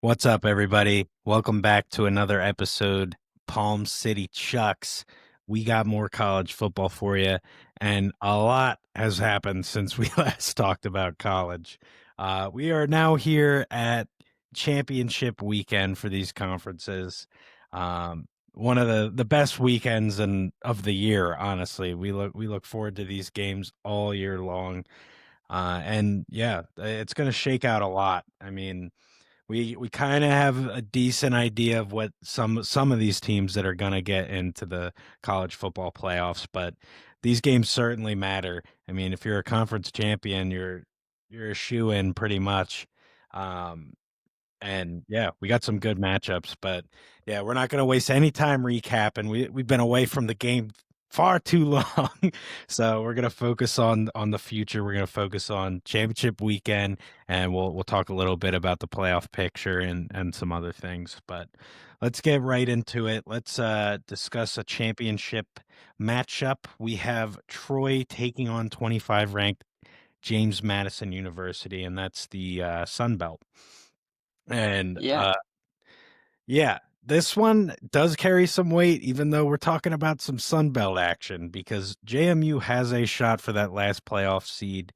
What's up, everybody? Welcome back to another episode, Palm City Chucks. We got more college football for you, and a lot has happened since we last talked about college. We are now here at championship weekend for these conferences. One of the best weekends of the year, honestly. We look forward to these games all year long. And yeah, it's going to shake out a lot. I mean, we kind of have a decent idea of what some of these teams that are going to get into the college football playoffs, but these games certainly matter. I mean, if you're a conference champion, you're a shoe in pretty much. Um, and yeah, we got some good matchups, but yeah, we're not going to waste any time recapping. We've been away from the game far too long. So we're going to focus on the future. We're going to focus on championship weekend, and we'll talk a little bit about the playoff picture and some other things, but let's get right into it. Let's discuss a championship matchup. We have Troy taking on 25 ranked James Madison University, and that's the Sun Belt. And Yeah, yeah, this one does carry some weight, even though we're talking about some Sun Belt action, because JMU has a shot for that last playoff seed.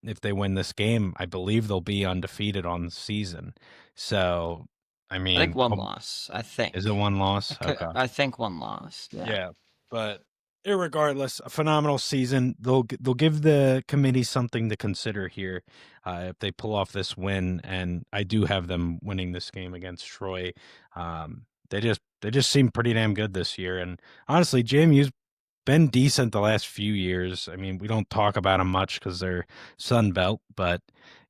If they win this game, I believe they'll be undefeated on the season. So, I I think mean, one loss. I is it think. one loss? Okay. I think one loss. Yeah. Yeah, but irregardless, a phenomenal season. They'll give the committee something to consider here if they pull off this win, and I do have them winning this game against Troy. They just seem pretty damn good this year, and honestly, JMU's been decent the last few years. I mean, we don't talk about them much because they're Sun Belt, but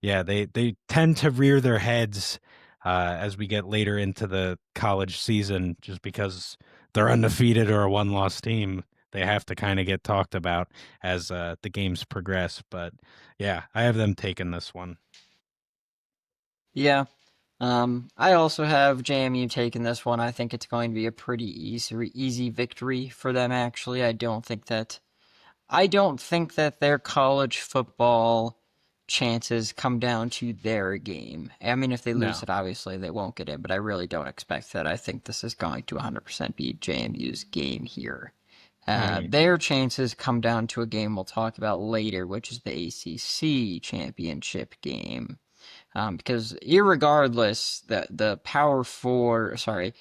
yeah, they tend to rear their heads as we get later into the college season, just because they're undefeated or a one-loss team. They have to kind of get talked about as the games progress. But yeah, I have them taking this one. Yeah. I also have JMU taking this one. I think it's going to be a pretty easy victory for them, actually. I don't think that their college football chances come down to their game. I mean, if they lose No. it, obviously they won't get in, but I really don't expect that. I think this is going to 100% be JMU's game here. Mhm. Their chances come down to a game we'll talk about later, which is the ACC championship game. Because irregardless, the Power Four, sorry,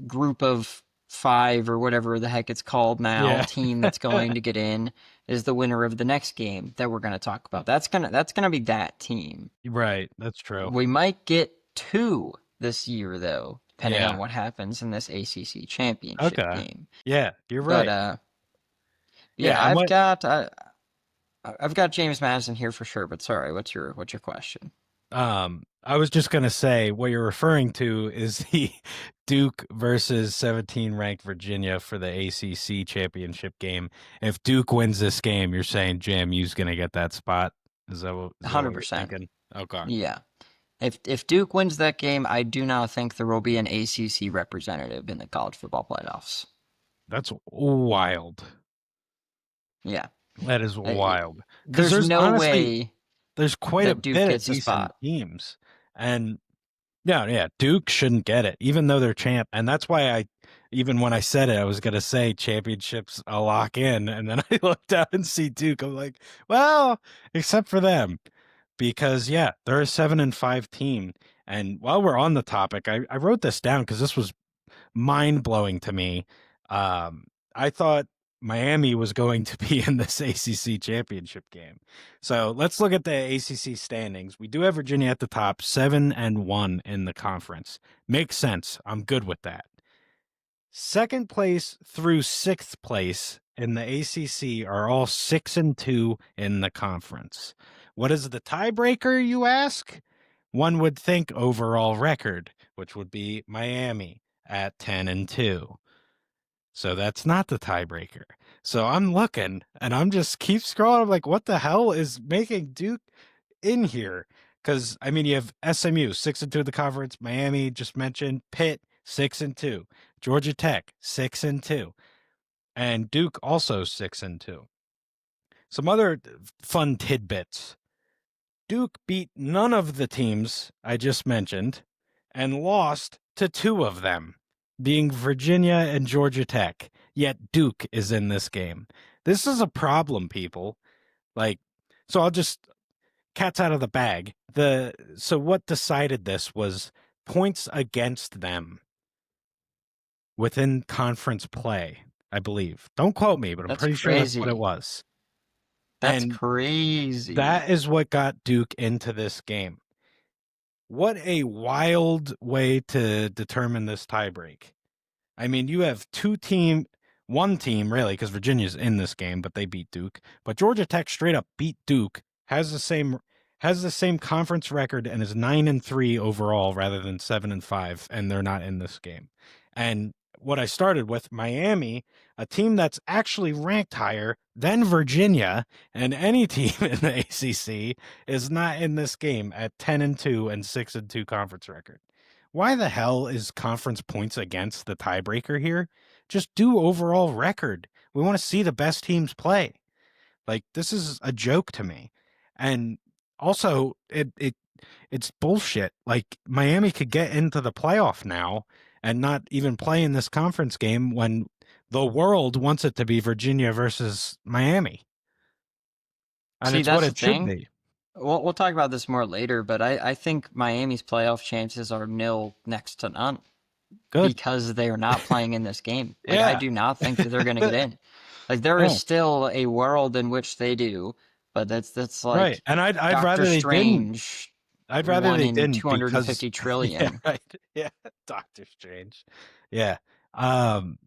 group of five or whatever the heck it's called now, Yeah. team that's going to get in is the winner of the next game that we're going to talk about. That's gonna be that team. Right. That's true. We might get two this year though, depending on Yeah. what happens in this ACC championship Okay. game. Yeah, you're But right. yeah, Yeah, and what I've got James Madison here for sure. But sorry, what's your question? I was just gonna say what you're referring to is the Duke versus 17 ranked Virginia for the ACC championship game. If Duke wins this game, you're saying JMU's gonna get that spot. Is that what you're 100%. thinking? Okay, Yeah. If Duke wins that game, I do not think there will be an ACC representative in the college football playoffs. that's wild. Yeah. That is Uh, wild. Because There's there's no honestly way there's quite a that Duke bit of gets a decent spot. teams, and yeah, yeah. Duke shouldn't get it, even though they're champ. And that's why even when I said it, I was gonna say championships a lock in, and then I looked out and see Duke. I'm like, well, except for them, because yeah, they're a 7-5 team. And while we're on the topic, I wrote this down because this was mind blowing to me. I thought Miami was going to be in this ACC championship game. So let's look at the ACC standings. We do have Virginia at the top, 7-1 in the conference. Makes sense. I'm good with that. Second place through sixth place in the ACC are all 6-2 in the conference. What is the tiebreaker, you ask? One would think overall record, which would be Miami at 10-2. So that's not the tiebreaker. So I'm looking and I'm just keep scrolling. I'm like, what the hell is making Duke in here? Because I mean, you have SMU 6-2 in the conference, Miami just mentioned, Pitt 6-2, Georgia Tech 6-2, and Duke also 6-2. Some other fun tidbits. Duke beat none of the teams I just mentioned and lost to two of them, being Virginia and Georgia Tech. Yet Duke is in this game. This is a problem, people. Like, so I'll just cat's out of the bag. So what decided this was points against them within conference play, I believe. Don't quote me, but I'm That's pretty sure that's what it crazy. was. That's And crazy. that is what got Duke into this game. What a wild way to determine this tiebreak. I mean, you have one team really, because Virginia's in this game, but they beat Duke. But Georgia Tech straight up beat Duke, has the same conference record, and is 9-3 overall rather than 7-5, and they're not in this game. And what I started with, Miami, a team that's actually ranked higher than Virginia, and any team in the ACC is not in this game at 10-2 and 6-2 conference record. Why the hell is conference points against the tiebreaker here? Just do overall record. We want to see the best teams play. Like, this is a joke to me. And also it's bullshit. Like, Miami could get into the playoff now and not even play in this conference game when the world wants it to be Virginia versus Miami. And See, it's what that's the it should thing. be. We'll talk about this more later, but I think Miami's playoff chances are nil next to none Good. because they are not playing in this game. Like, I Yeah. do not think that they're going to get in. Like, there is No. still a world in which they do, but that's Right. like And I'd Doctor rather they didn't. Strange, I'd rather one they in didn't because 250 yeah, trillion. right. Yeah, Doctor Strange. Yeah. Um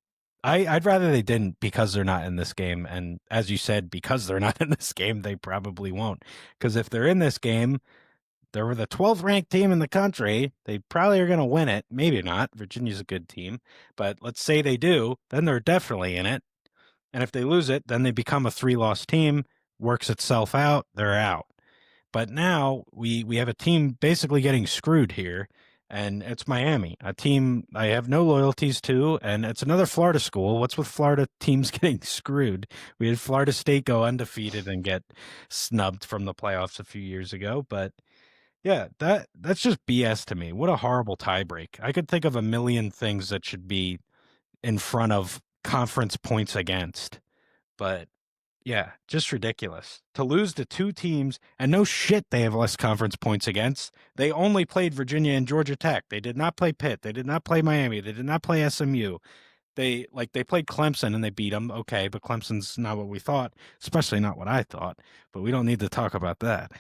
I'd rather they didn't because they're not in this game, and as you said, because they're not in this game, they probably won't. Because if they're in this game, they were the 12th ranked team in the country. They probably are going to win it. Maybe not. Virginia's a good team, but let's say they do, then they're definitely in it. And if they lose it, then they become a 3-loss team, works itself out, they're out. But now we have a team basically getting screwed here, and it's Miami, a team I have no loyalties to, and it's another Florida school. What's with Florida teams getting screwed? We had Florida State go undefeated and get snubbed from the playoffs a few years ago, but yeah, that's just BS to me. What a horrible tiebreak. I could think of a million things that should be in front of conference points against, but yeah, just ridiculous. To lose to two teams, and no shit, they have less conference points against. They only played Virginia and Georgia Tech. They did not play Pitt. They did not play Miami. They did not play SMU. They played Clemson and they beat them. Okay, but Clemson's not what we thought, especially not what I thought. But we don't need to talk about that.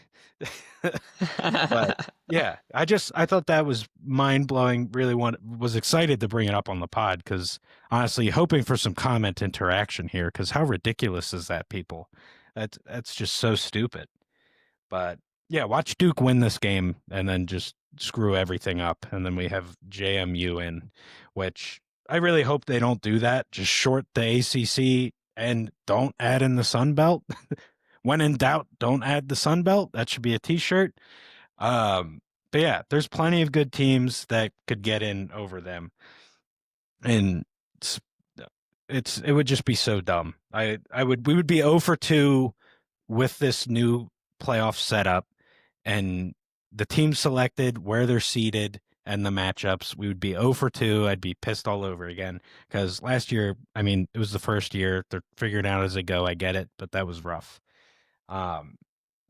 But yeah, I thought that was mind blowing. Really was excited to bring it up on the pod because honestly, hoping for some comment interaction here. Because how ridiculous is that, people? That's just so stupid. But yeah, watch Duke win this game and then just screw everything up, and then we have JMU in, which I really hope they don't do that. Just short the ACC and don't add in the Sun Belt. When in doubt, don't add the Sun Belt. That should be a T-shirt. But yeah, there's plenty of good teams that could get in over them, and it's, it would just be so dumb. We would be 0 for 2 with this new playoff setup, and the team selected, where they're seated, and the matchups. We would be 0 for 2. I'd be pissed all over again because last year, I mean, it was the first year. They're figuring it out as they go. I get it, but that was rough. Um,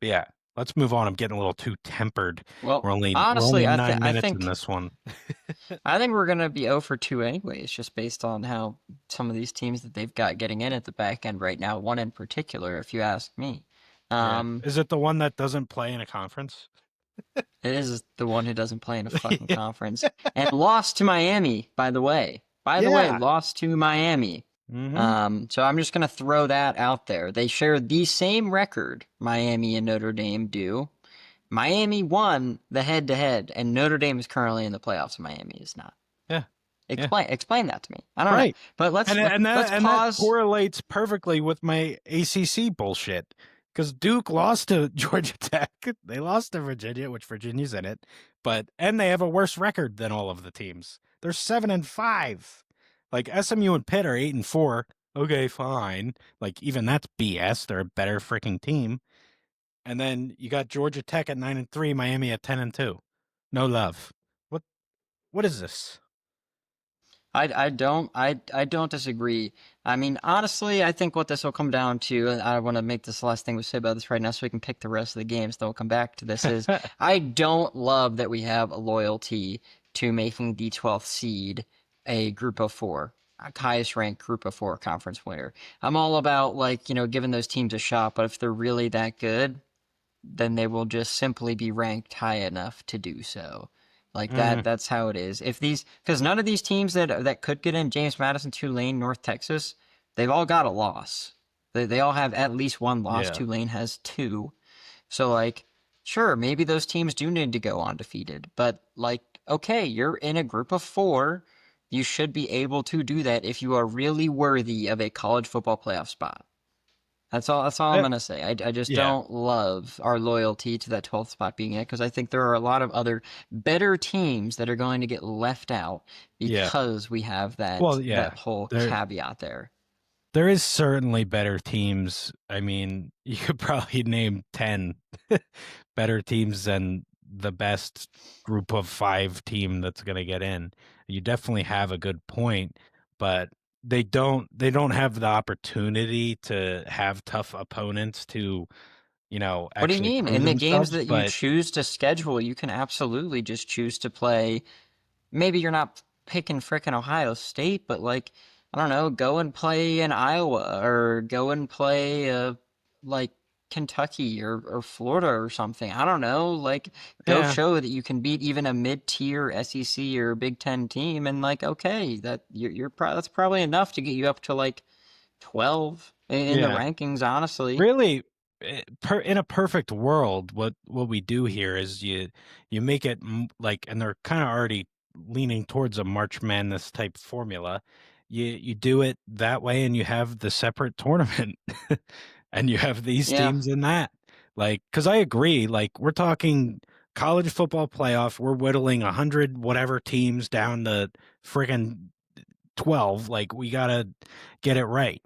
but yeah, let's move on. I'm getting a little too tempered. Well, We're only honestly, 9 minutes in this one. I think we're gonna be 0 for 2 anyways, just based on how some of these teams that they've got getting in at the back end right now. One in particular, if you ask me. Yeah, Um, is it the one that doesn't play in a conference? it is the one who doesn't play in a fucking Yeah. conference and lost to Miami, by the way. By the way, Yeah. lost to Miami. Mm-hmm. So I'm just gonna throw that out there. They share the same record, Miami and Notre Dame do. Miami won the head-to-head, and Notre Dame is currently in the playoffs. Miami is not. Yeah. Yeah. Explain that to me. I don't know. Right. But let's let's And that pause. correlates perfectly with my ACC bullshit. Because Duke lost to Georgia Tech, they lost to Virginia, which Virginia's in it, and they have a worse record than all of the teams. They're 7-5. Like SMU and Pitt are 8-4. Okay, fine. Like even that's BS. They're a better freaking team. and then you got Georgia Tech at 9-3, Miami at 10-2. No love. What what is this? I don't disagree. I mean, honestly, I think what this will come down to, and I want to make this the last thing we say about this right now so we can pick the rest of the games, then we'll come back to this, is I don't love that we have a loyalty to making the 12th seed a group of four, highest ranked group of four conference winner. I'm all about, like, giving those teams a shot, but if they're really that good, then they will just simply be ranked high enough to do so. Like Mm, that's how it is. If these, because none of these teams that could get in, James Madison, Tulane, North Texas, they've all got a loss. They all have at least one loss. yeah. Tulane has two. So like, sure, maybe those teams do need to go undefeated, but like, okay, you're in a group of four. You should be able to do that if you are really worthy of a college football playoff spot. That's all I'm I, gonna say. I just yeah. don't love our loyalty to that 12th spot being it because I think there are a lot of other better teams that are going to get left out Yeah. because we have that Well, yeah. that whole There caveat there. there is certainly better teams. I mean, you could probably name 10 better teams than the best group of 5 team that's going to get in. You definitely have a good point, but they don't have the opportunity to have tough opponents to, What do you actually mean? prove In the games themselves, that you but choose to schedule, you can absolutely just choose to play. Maybe you're not picking frickin' Ohio State, but like, I don't know, go and play in Iowa or go and play like Kentucky or Florida or something. I don't know. Like, go yeah. show that you can beat even a mid-tier SEC or Big Ten team, and like, okay, that's probably enough to get you up to like 12 in the Yeah. rankings, honestly. Really, in a perfect world, what we do here is you make it like, and they're kind of already leaning towards a March Madness type formula. You do it that way, and you have the separate tournament, and you have these Yeah. teams in that. Like, because I agree, like we're talking college football playoff, we're whittling 100 whatever teams down to friggin' 12. Like, we gotta get it right.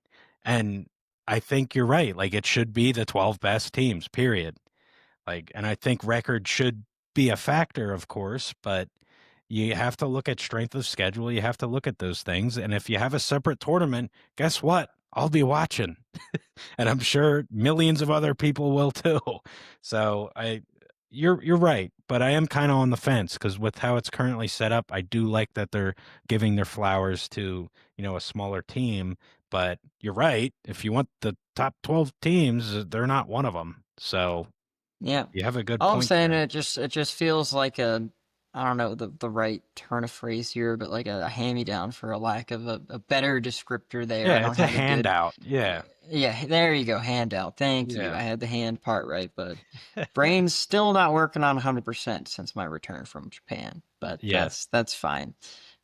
And I think you're right. Like, it should be the 12 best teams, period. Like, and I think record should be a factor, of course, but you have to look at strength of schedule. You have to look at those things. And if you have a separate tournament, guess what? I'll be watching. And I'm sure millions of other people will too. So you're right, but I am kind of on the fence because with how it's currently set up, I do like that they're giving their flowers to, a smaller team. But you're right. If you want the top 12 teams, they're not one of them. So Yeah. you have a good All I'm point saying, there. it just feels like a, I don't know the right turn of phrase here, but like a hand-me-down for a lack of a better descriptor there. I Yeah, don't it's a have a good, handout. Yeah. yeah, there you go, handout. Thank you. Yeah. I had the hand part right, but brain's still not working on 100% since my return from Japan, but Yeah. that's fine.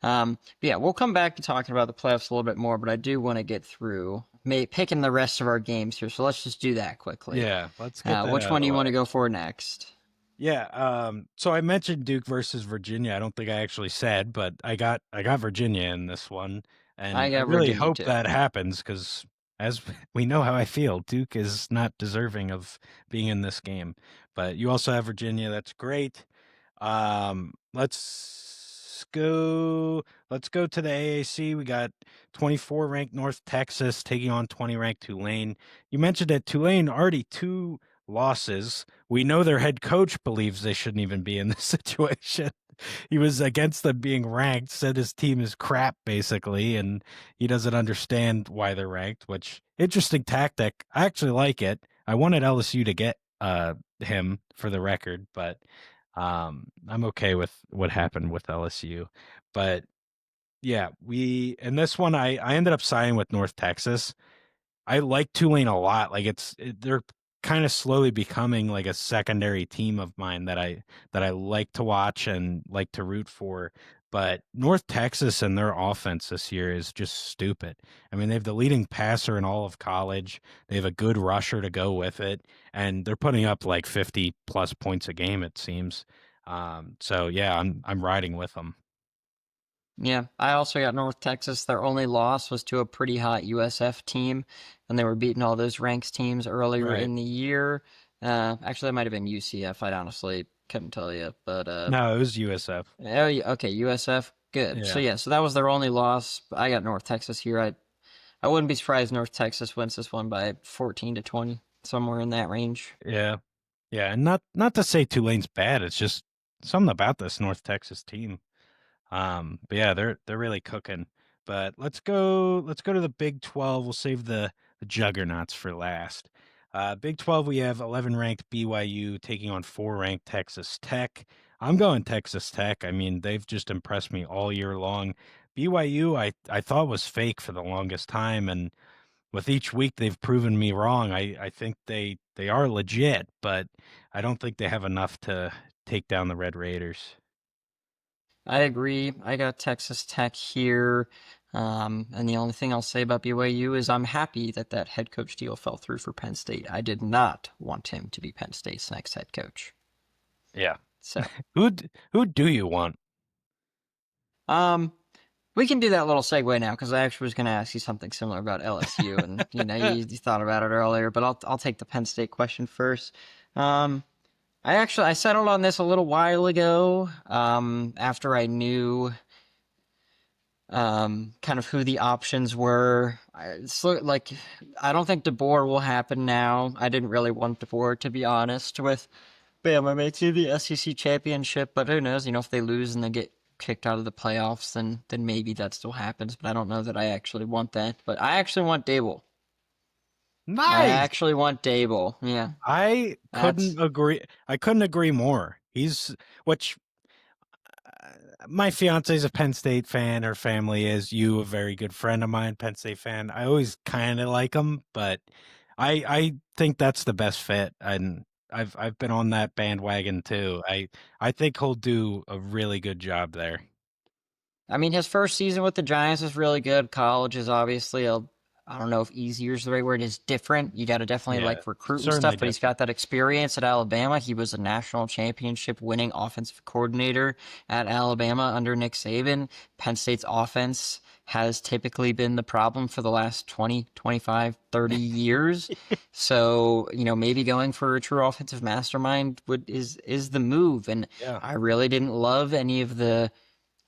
But yeah, we'll come back to talking about the playoffs a little bit more, but I do want to get through picking the rest of our games here, so let's just do that quickly. Yeah. Let's get that Which out of one do the you want to way. go for next? Yeah, so I mentioned Duke versus Virginia. I don't think I actually said, but I got Virginia in this one, I and I got really Virginia hope too. that happens because as we know how I feel, Duke is not deserving of being in this game. But you also have Virginia. That's great. Let's go to the AAC. We got 24 ranked North Texas taking on 20 ranked Tulane. You mentioned that Tulane already 2 losses. We know their head coach believes they shouldn't even be in this situation. He was against them being ranked, said his team is crap basically, and he doesn't understand why they're ranked, which interesting tactic. I actually like it. I wanted LSU to get him for the record, but I'm okay with what happened with LSU. But yeah, we in this one I ended up signing with North Texas. I like Tulane a lot. Like they're kind of slowly becoming like a secondary team of mine that I like to watch and like to root for. But North Texas and their offense this year is just stupid. I mean, they have the leading passer in all of college. They have a good rusher to go with it, and they're putting up like 50 plus points a game, it seems. So yeah, I'm riding with them. Yeah, I also got North Texas. Their only loss was to a pretty hot USF team, and they were beating all those ranks teams earlier Right. in the year. Actually, that might have been UCF. I honestly couldn't tell you, but No, it was USF. oh, yeah, okay, USF. Good. So Yeah. yeah, so that was their only loss. I got North Texas here. I wouldn't be surprised North Texas wins this one by 14 to 20, somewhere in that range. Yeah. Yeah, and not to say Tulane's bad. It's just something about this North Texas team. But yeah, they're really cooking. But let's go to the Big 12. We'll save the juggernauts for last. Big 12, we have 11 ranked BYU taking on 4 ranked Texas Tech. I'm going Texas Tech. I mean, they've just impressed me all year long. BYU, I thought was fake for the longest time, and with each week they've proven me wrong. I think they are legit, but I don't think they have enough to take down the Red Raiders. I agree. I got Texas Tech here. And the only thing I'll say about BYU is I'm happy that that head coach deal fell through for Penn State. I did not want him to be Penn State's next head coach. Yeah. So, Who do you want? um, we can do that little segue now because I actually was going to ask you something similar about LSU, and you thought about it earlier, but I'll take the Penn State question first. Um, I settled on this a little while ago. After I knew kind of who the options were. Like I don't think DeBoer will happen now. I didn't really want DeBoer to be honest with Bama making the SEC championship, but who knows? If they lose and they get kicked out of the playoffs, then maybe that still happens. But I don't know that I actually want that. But I actually want Dable. I Nice. actually want Dable. Yeah, I that's. couldn't agree. I couldn't agree more. He's which my fiance's a Penn State fan. Her family is. You, a very good friend of mine, Penn State fan. I always kind of like him, but I think that's the best fit, and I've been on that bandwagon too. I think he'll do a really good job there. I mean, his first season with the Giants is really good. College is obviously I don't know if easier is the right word, is different. You got to definitely Yeah, like recruit and certainly stuff, but he's different. got that experience at Alabama. He was a national championship winning offensive coordinator at Alabama under Nick Saban. Penn State's offense has typically been the problem for the last 20, 25, 30 years. So, maybe going for a true offensive mastermind is the move. And Yeah, I really didn't love any of the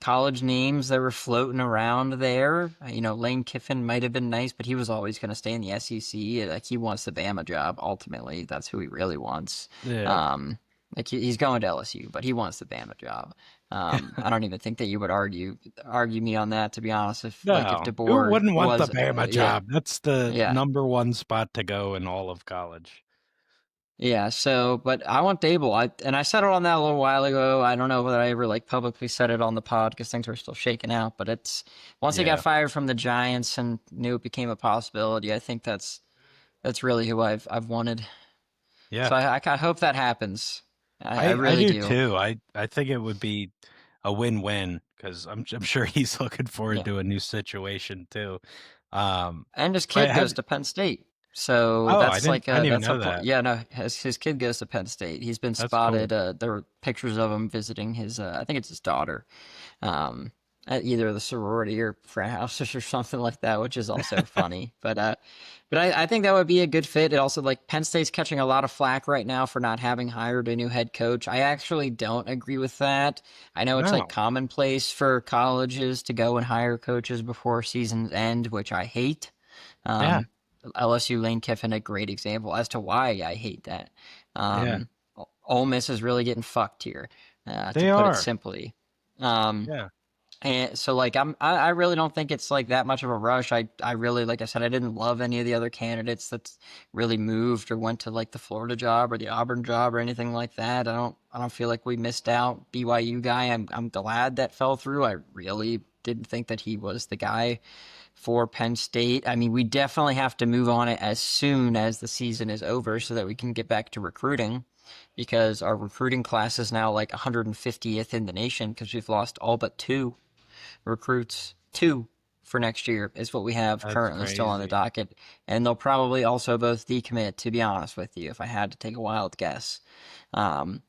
college names that were floating around there. Lane Kiffin might have been nice, but he was always going to stay in the SEC. Like he wants the Bama job. Ultimately, that's who he really wants. yeah. Um, like he's going to LSU, but he wants the Bama job. I don't even think that you would argue me on that, to be honest. If No, who DeBoer wouldn't want the was, Bama yeah, job? That's the yeah. number one spot to go in all of college. Yeah, so but I want Dable. I settled on that a little while ago. I don't know whether I ever like publicly said it on the pod because things were still shaking out. But it's once he got Yeah, fired from the Giants and knew it became a possibility. I think that's really who I've wanted. yeah. So I hope that happens. I I really do do. too. I think it would be a win-win because I'm sure he's looking forward Yeah. to a new situation too. Um, And his but kid have goes to Penn State. So oh, that's like I didn't even that's a know that. yeah, no, his kid goes to Penn State. He's been That's cool. spotted. There were pictures of him visiting his I think it's his daughter, um, at either the sorority or frat houses or something like that, which is also funny. But I think that would be a good fit. It also like Penn State's catching a lot of flack right now for not having hired a new head coach. I actually don't agree with that. I know it's like No, commonplace for colleges to go and hire coaches before seasons end, which I hate. yeah, Um, LSU Lane Kiffin, a great example as to why I hate that. yeah, Um, Ole Miss is really getting fucked here, to they put it are. simply. Um, Yeah, and so like I really don't think it's like that much of a rush. I really, like I said, I didn't love any of the other candidates that really moved or went to like the Florida job or the Auburn job or anything like that. I don't feel like we missed out. BYU guy, I'm glad that fell through. I really didn't think that he was the guy for Penn State. I mean, we definitely have to move on it as soon as the season is over so that we can get back to recruiting because our recruiting class is now like 150th in the nation because we've lost all but two recruits. Two for next year is what we have that's currently still on the crazy. docket. And they'll probably also both decommit, to be honest with you, if I had to take a wild guess. Um,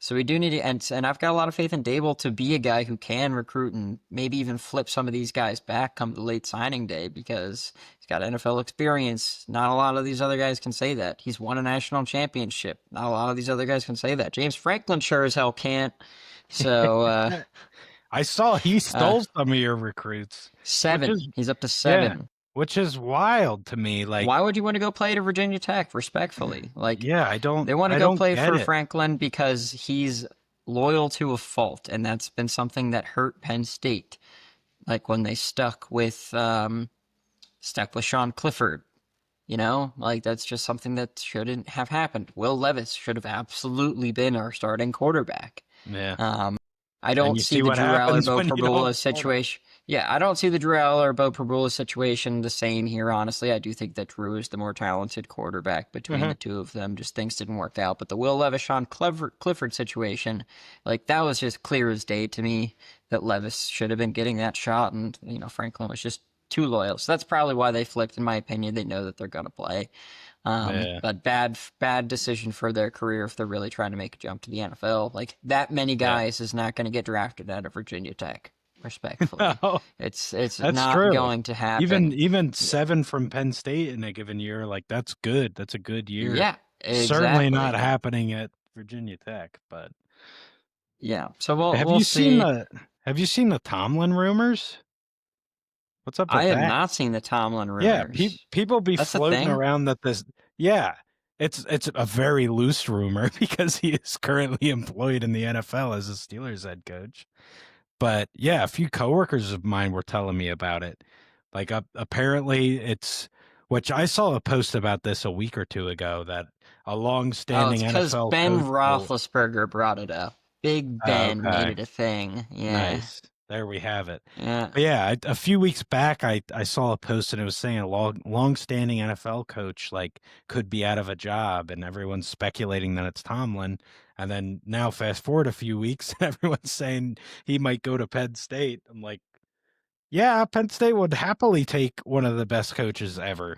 So we do need to, and I've got a lot of faith in Dable to be a guy who can recruit and maybe even flip some of these guys back come the late signing day because he's got NFL experience. Not a lot of these other guys can say that. He's won a national championship. Not a lot of these other guys can say that. James Franklin sure as hell can't. So, I saw he uh, stole some of your recruits, which is, 7. He's up to yeah, 7. which is wild to me. Like, Why would you want to go play to Virginia Tech, respectfully? Like, yeah, they want to I go don't play get for it. Franklin because he's loyal to a fault, and that's been something that hurt Penn State. Like when they stuck with Sean Clifford. You know, like that's just something that shouldn't have happened. Will Levis should have absolutely been our starting quarterback. Yeah. Um, I And don't you see see the what Drew Aller happens Bo when you don't Prabula start him. situation. Yeah, I don't see the Drew Aller Bo Prabula situation the same here. Honestly, I do think that Drew is the more talented quarterback between Uh-huh. the two of them. Just things didn't work out. But the Will Levis Sean Clifford situation, like that was just clear as day to me that Levis should have been getting that shot, and Franklin was just too loyal. So that's probably why they flipped. In my opinion, they know that they're gonna play. Yeah. But bad decision for their career if they're really trying to make a jump to the NFL. Like that many Yeah. guys is not going to get drafted out of Virginia Tech. Respectfully, No, it's that's not true. going to Even happen. even Yeah, 7 from Penn State in a given year, like that's good. That's a good year. yeah, Certainly not exactly. happening at Virginia Tech, but Yeah. So we'll have we'll you seen see. the Tomlin rumors? What's up I with have that? not seen the Tomlin Yeah, rumors. people be That's a floating thing. around that this, yeah, it's a very loose rumor because he is currently employed in the NFL as a Steelers head coach. But yeah, a few coworkers of mine were telling me about it. Like apparently it's, which I saw a post about this a week or two ago, that a Oh, it's long-standing because NFL Ben coach will. Roethlisberger brought it up. Big Ben made Okay. it a thing. Yeah. Nice. There we have it. Yeah. But yeah, a few weeks back, I saw a post and it was saying a long-standing NFL coach like could be out of a job, and everyone's speculating that it's Tomlin. And then now, fast forward a few weeks, and everyone's saying he might go to Penn State. I'm like, yeah, Penn State would happily take one of the best coaches ever.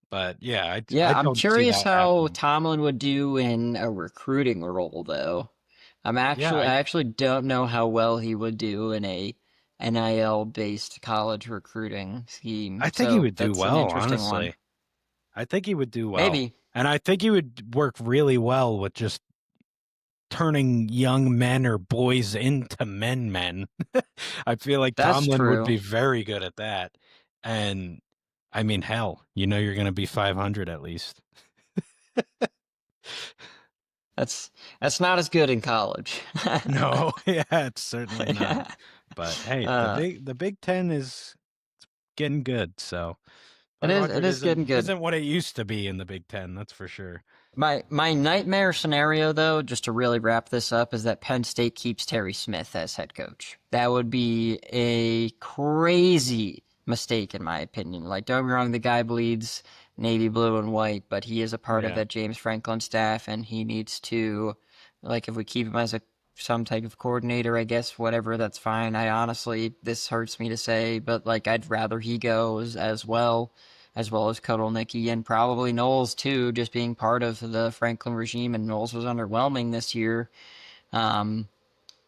But yeah, I Yeah, I'm don't see curious that how happening. Tomlin would do in a recruiting role, though. Yeah, I actually don't know how well he would do in a NIL based college recruiting scheme. I think he So would do that's an well, interesting one. honestly. I think he would do well. Maybe. And I think he would work really well with just turning young men or boys into men. I feel like That's Tomlin would true. be very good at that. And I mean, hell, you're going to be 500 at least. That's not as good in college. No, yeah, it's certainly not. Yeah. But hey, Uh, the Big 10 is getting good, so it 500 is getting good. isn't what it used to be in the Big 10, that's for sure. My nightmare scenario, though, just to really wrap this up, is that Penn State keeps Terry Smith as head coach. That would be a crazy mistake, in my opinion. Like, don't get me wrong, the guy bleeds navy blue and white, but he is a part of Yeah. that James Franklin staff, and he needs to, like, if we keep him as a some type of coordinator, I guess, whatever, that's fine. I honestly, this hurts me to say, but like, I'd rather he goes as well as Kotelnicki and probably Knowles too, just being part of the Franklin regime. And Knowles was underwhelming this year. Um,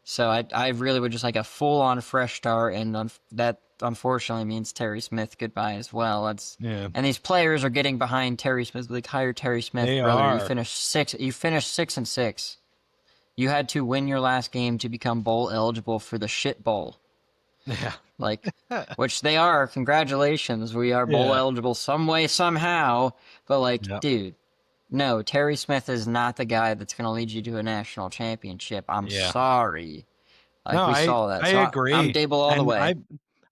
so I really would just like a full on fresh start, and that unfortunately means Terry Smith goodbye as well. Yeah. And these players are getting behind Terry Smith. Like, hire Terry Smith, They brother. You are. finished six. You finished 6-6. You had to win your last game to become bowl eligible for the shit bowl. Yeah. Like, which they are. Congratulations, we are bowl Yeah. eligible some way, somehow. But like, Yep. dude, no, Terry Smith is not the guy that's going to lead you to a national championship. I'm Yeah. sorry. Like, No, we saw that. I So I'm agree. Dable all the And way.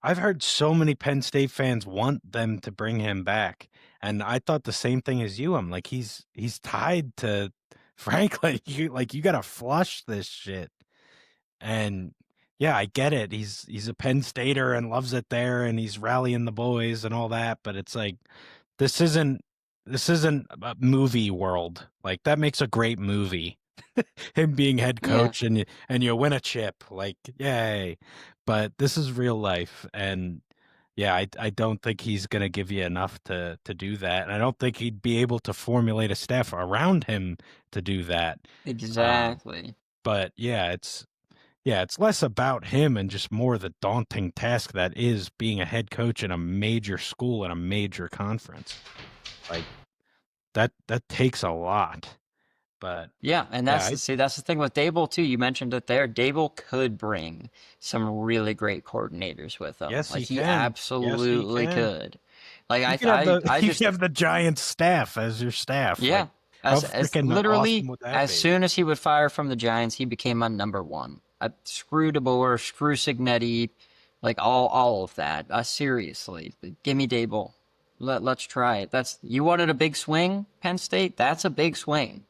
I've heard so many Penn State fans want them to bring him back. And I thought the same thing as you. I'm like, he's tied to Franklin. You gotta flush this shit. And yeah, I get it. He's a Penn Stater and loves it there, and he's rallying the boys and all that, but it's like this isn't this isn't a movie world. Like that makes a great movie. Him being head Yeah, coach, and you win a chip, like yay. But this is real life, and yeah, I don't think he's gonna give you enough to do that, and I don't think he'd be able to formulate a staff around him to do that. Um, exactly. But it's less about him and just more the daunting task that is being a head coach in a major school in a major conference. Like that takes a lot. But Yeah, and yeah, that's the thing with Dable too. You mentioned it there. Dable could bring some really great coordinators with him. yes, Like he he can. Yes, he absolutely can. could. Like You could have the I you just could have the Giants staff as your staff. Like yeah. how As freaking awesome literally would that as be? soon as he would fire from the Giants, he became my number one. Screw DeBoer, screw Signetti, like all of that. Seriously, give me Dable. Let's try it. That's you wanted a big swing, Penn State. That's a big swing.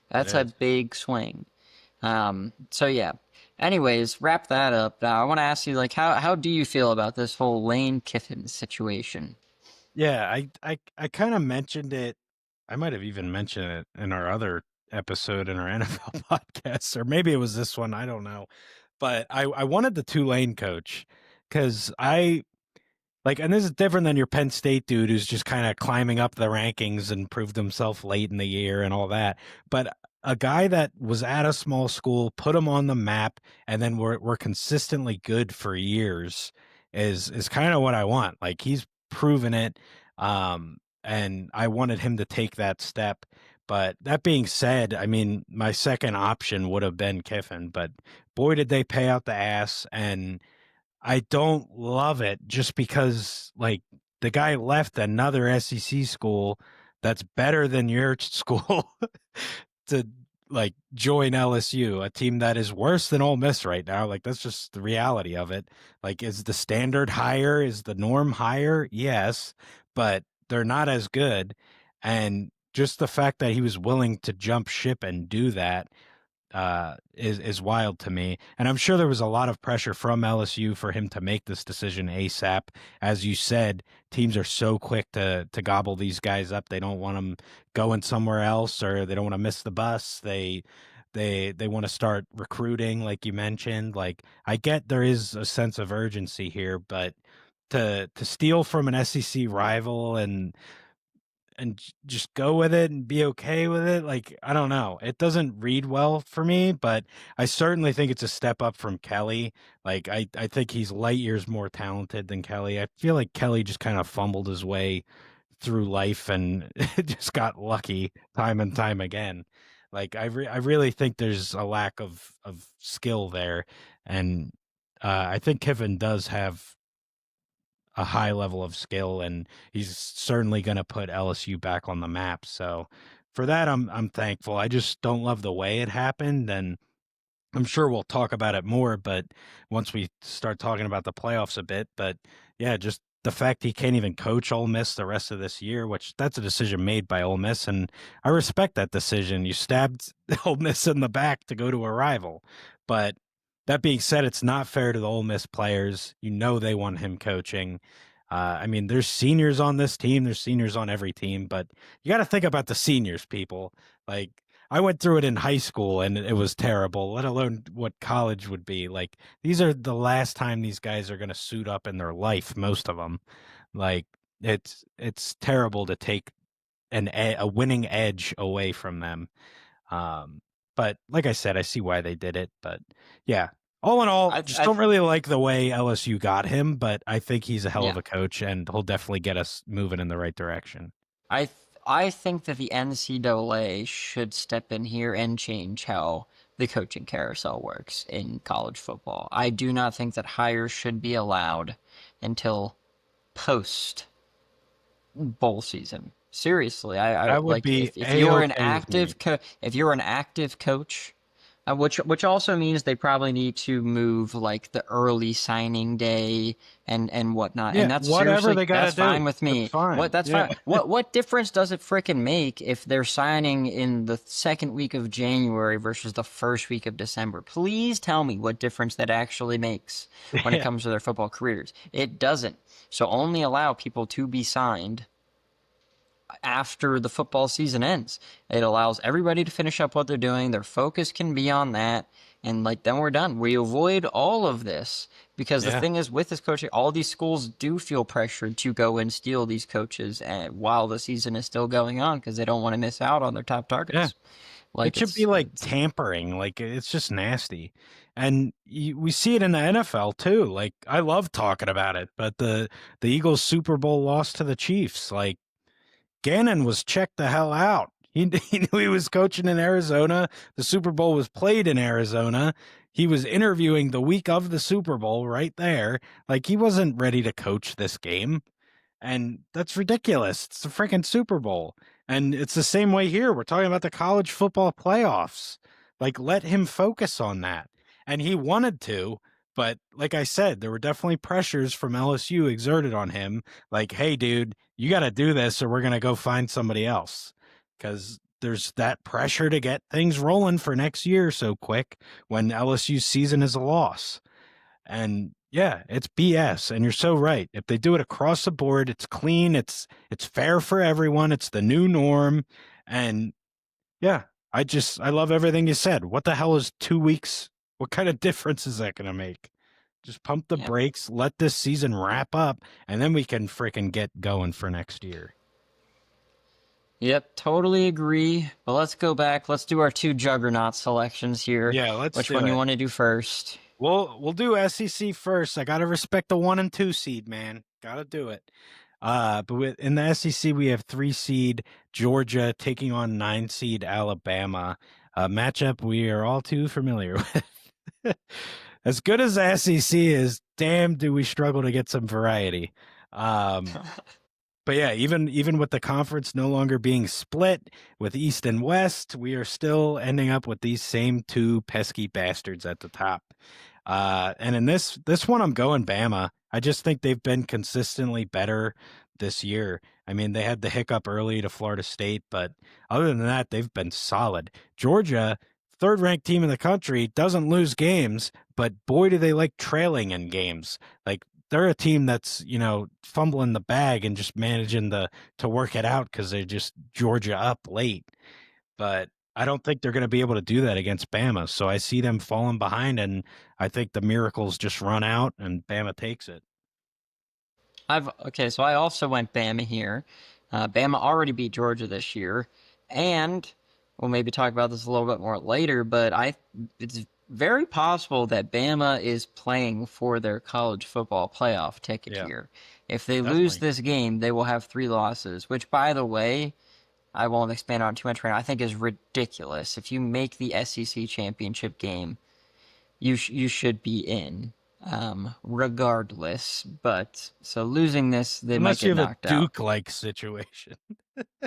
It That's a is. big swing. So yeah. Anyways, wrap that up. Now I want to ask you, like, how do you feel about this whole Lane Kiffin situation? Yeah, I kind of mentioned it. I might have even mentioned it in our other episode in our NFL podcast, or maybe it was this one. I don't know. But I wanted the Tulane coach because like, and this is different than your Penn State dude who's just kind of climbing up the rankings and proved himself late in the year and all that. But a guy that was at a small school, put him on the map, and then we're consistently good for years is kind of what I want. Like he's proven it, and I wanted him to take that step. But that being said, I mean, my second option would have been Kiffin, but boy, did they pay out the ass and I don't love it just because like the guy left another SEC school that's better than your school to like join LSU, a team that is worse than Ole Miss right now. Like that's just the reality of it. Like is the standard higher? Is the norm higher? Yes, but they're not as good. And just the fact that he was willing to jump ship and do that is wild to me. And I'm sure there was a lot of pressure from LSU for him to make this decision ASAP. As you said, teams are so quick to gobble these guys up. They don't want them going somewhere else, or they don't want to miss the bus. They want to start recruiting, like you mentioned. Like I get there is a sense of urgency here, but to steal from an SEC rival and just go with it and be okay with it. Like, I don't know. It doesn't read well for me, but I certainly think it's a step up from Kelly. Like, I think he's light years more talented than Kelly. I feel like Kelly just kind of fumbled his way through life and just got lucky time and time again. Like, I really think there's a lack of skill there. And I think Kiffin does have a high level of skill, and he's certainly going to put LSU back on the map. So for that, I'm thankful. I just don't love the way it happened, and I'm sure we'll talk about it more, but once we start talking about the playoffs a bit, but yeah, just the fact he can't even coach Ole Miss the rest of this year, which that's a decision made by Ole Miss, and I respect that decision. You stabbed Ole Miss in the back to go to a rival, but that being said, it's not fair to the Ole Miss players. You know they want him coaching. I mean, there's seniors on this team. There's seniors on every team, but you got to think about the seniors, people. Like I went through it in high school and it was terrible, let alone what college would be. Like these are the last time these guys are going to suit up in their life, most of them. Like it's terrible to take a winning edge away from them. Um but like I said, I see why they did it, but yeah. All in all, just I don't really like the way LSU got him, but I think he's a hell of yeah. a coach and he'll definitely get us moving in the right direction. I think that the NCAA should step in here and change how the coaching carousel works in college football. I do not think that hires should be allowed until post bowl season. Seriously, I That would like be if you're an a-okay with me. if you're an active coach, which also means they probably need to move like the early signing day and whatnot. Yeah, And that's whatever seriously they got to that's do. fine with That's me. fine. That's Yeah. fine. What difference does it frickin' make if they're signing in the second week of January versus the first week of December? Please tell me what difference that actually makes when it Yeah. comes to their football careers. It doesn't. So only allow people to be signed after the football season ends. It allows everybody to finish up what they're doing. Their focus can be on that. And like, then we're done. We avoid all of this because the Yeah. thing is with this coaching, all these schools do feel pressured to go and steal these coaches while the season is still going on because they don't want to miss out on their top Yeah. targets. It Like should be like it's tampering. Like it's just nasty. And we see it in the NFL too. Like I love talking about it, but the Eagles Super Bowl loss to the Chiefs. Like Gannon was checked the hell out. He knew he was coaching in Arizona. The Super Bowl was played in Arizona. He was interviewing the week of the Super Bowl right there. Like he wasn't ready to coach this game. And that's ridiculous. It's the freaking Super Bowl. And it's the same way here. We're talking about the college football playoffs. Like, let him focus on that. And he wanted to, but like I said, there were definitely pressures from LSU exerted on him. Like, hey, dude, you got to do this or we're going to go find somebody else. Because there's that pressure to get things rolling for next year so quick when LSU's season is a loss. And yeah, it's BS. And you're so right. If they do it across the board, it's clean, it's fair for everyone, it's the new norm. And yeah, I love everything you said. What the hell is 2 weeks? What kind of difference is that gonna make? Just pump the yeah. brakes, let this season wrap up, and then we can freaking get going for next year. Yep, totally agree. But let's go back. Let's do our two juggernaut selections here. Yeah, let's Which do one you it. want to do first? We'll do SEC first. I gotta respect the 1 and 2 seed, man. Gotta do it. In the SEC, we have 3 seed Georgia taking on 9 seed Alabama. A matchup we are all too familiar with. As good as the SEC is, damn, do we struggle to get some variety. Um, but yeah, even with the conference no longer being split with East and West, we are still ending up with these same two pesky bastards at the top. And in this one, I'm going Bama. I just think they've been consistently better this year. I mean, they had the hiccup early to Florida State, but other than that, they've been solid. Georgia, third ranked team in the country, doesn't lose games, but boy, do they like trailing in games. Like they're a team that's fumbling the bag and just managing to work it out because they're just Georgia up late. But I don't think they're going to be able to do that against Bama. So I see them falling behind, and I think the miracles just run out and Bama takes it. So I also went Bama here. Bama already beat Georgia this year, and we'll maybe talk about this a little bit more later. But it's very possible that Bama is playing for their college football playoff ticket Yeah, here. If they lose definitely. this game, they will have 3 losses, which, by the way, I won't expand on too much right now. I think is ridiculous. If you make the SEC championship game, you should be in, regardless. But so losing this, they might Unless you get have a knocked out. Duke like situation.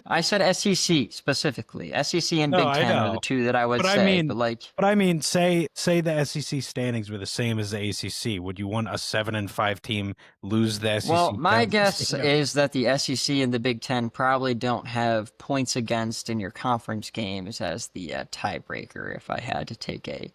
I said SEC specifically. SEC and No, Big I Ten are the know. two that I would But I say. mean, But like, say the SEC standings were the same as the ACC. Would you want a 7-5 team lose the well, SEC my championship? guess is that the SEC and the Big Ten probably don't have points against in your conference games as the tiebreaker. If I had to take a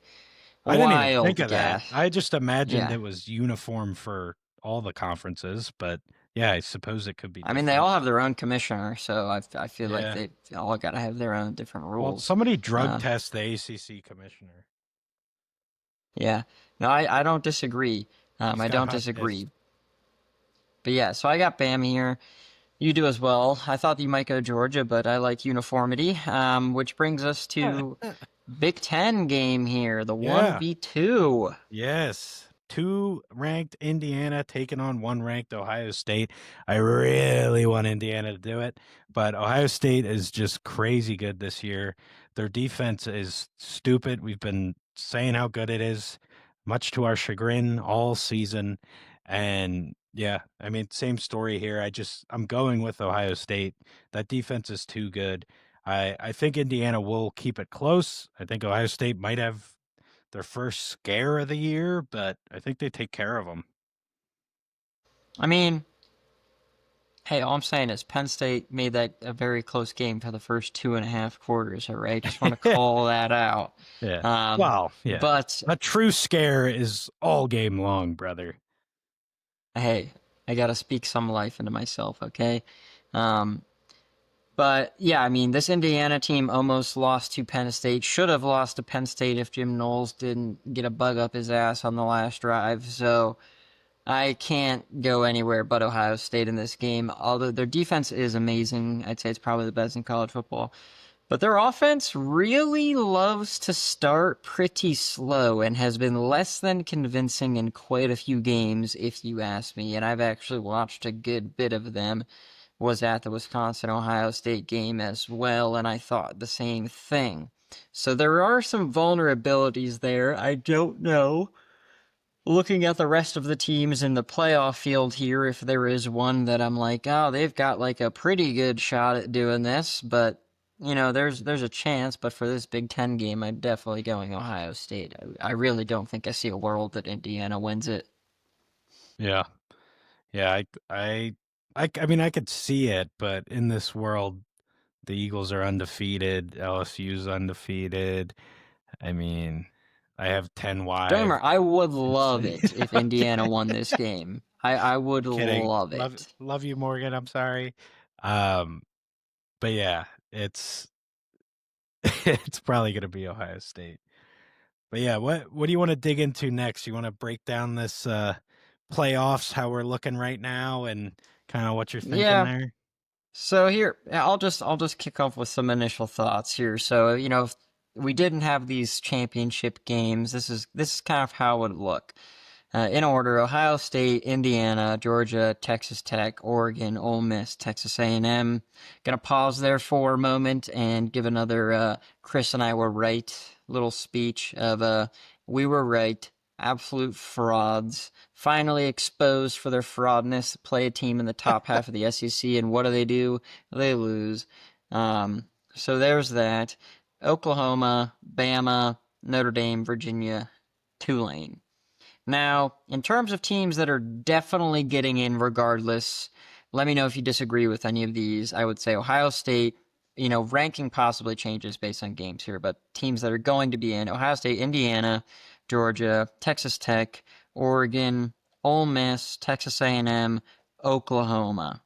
I didn't even think wild of that. guess, I just imagined yeah. it was uniform for all the conferences, but yeah, I suppose it could be I mean, they different. all have their own commissioner, so I feel like Yeah. they all got to have their own different Well, rules. somebody drug Uh, test the ACC commissioner. yeah, no, I don't disagree. He's I got don't hot pissed. disagree. But yeah, so I got Bam here. You do as well. I thought you might go Georgia, but I like uniformity. Which brings us to Big Ten game here, the Yeah. 1v2. Yes. Two ranked Indiana taking on one ranked Ohio State. I really want Indiana to do it, but Ohio State is just crazy good this year. Their defense is stupid. We've been saying how good it is, much to our chagrin all season. And yeah, I mean, same story here. I'm going with Ohio State. That defense is too good. I think Indiana will keep it close. I think Ohio State might have their first scare of the year, but I think they take care of them. I mean, hey, all I'm saying is Penn State made that a very close game for the first 2.5 quarters. All right, just want to call that out. Yeah. Um, Well, yeah. but A true scare is all game long, brother. hey, I gotta speak some life into myself, okay? Um, but yeah, I mean, this Indiana team almost lost to Penn State. Should have lost to Penn State if Jim Knowles didn't get a bug up his ass on the last drive. So I can't go anywhere but Ohio State in this game. Although their defense is amazing, I'd say it's probably the best in college football. But their offense really loves to start pretty slow and has been less than convincing in quite a few games, if you ask me. And I've actually watched a good bit of them. Was at the Wisconsin Ohio State game as well, and I thought the same thing. So there are some vulnerabilities there. I don't know, looking at the rest of the teams in the playoff field here, if there is one that I'm like, oh, they've got like a pretty good shot at doing this, but there's a chance. But for this Big Ten game, I'm definitely going Ohio State. I really don't think I see a world that Indiana wins it. Yeah. Yeah, I mean, I could see it, but in this world, the Eagles are undefeated, LSU's undefeated. I mean, I have 10 Don't get me wives. wrong, I would It's love it if I'm Indiana won this game. I would kidding. love Love it. love you, Morgan. I'm sorry. Um, but yeah, it's it's probably gonna be Ohio State. But yeah, what do you want to dig into next? You want to break down this playoffs, how we're looking right now, and kind of what you're thinking Yeah. there? So here, I'll just kick off with some initial thoughts here. So if we didn't have these championship games, this is kind of how it would look. In order: Ohio State, Indiana, Georgia, Texas Tech, Oregon, Ole Miss, Texas A&M. Gonna pause there for a moment and give another Chris and I were right little speech of we were right. Absolute frauds. Finally exposed for their fraudness. Play a team in the top half of the SEC, and what do? They lose. So there's that. Oklahoma, Bama, Notre Dame, Virginia, Tulane. Now, in terms of teams that are definitely getting in regardless, let me know if you disagree with any of these. I would say Ohio State, ranking possibly changes based on games here, but teams that are going to be in: Ohio State, Indiana, Georgia, Texas Tech, Oregon, Ole Miss, Texas A&M, Oklahoma.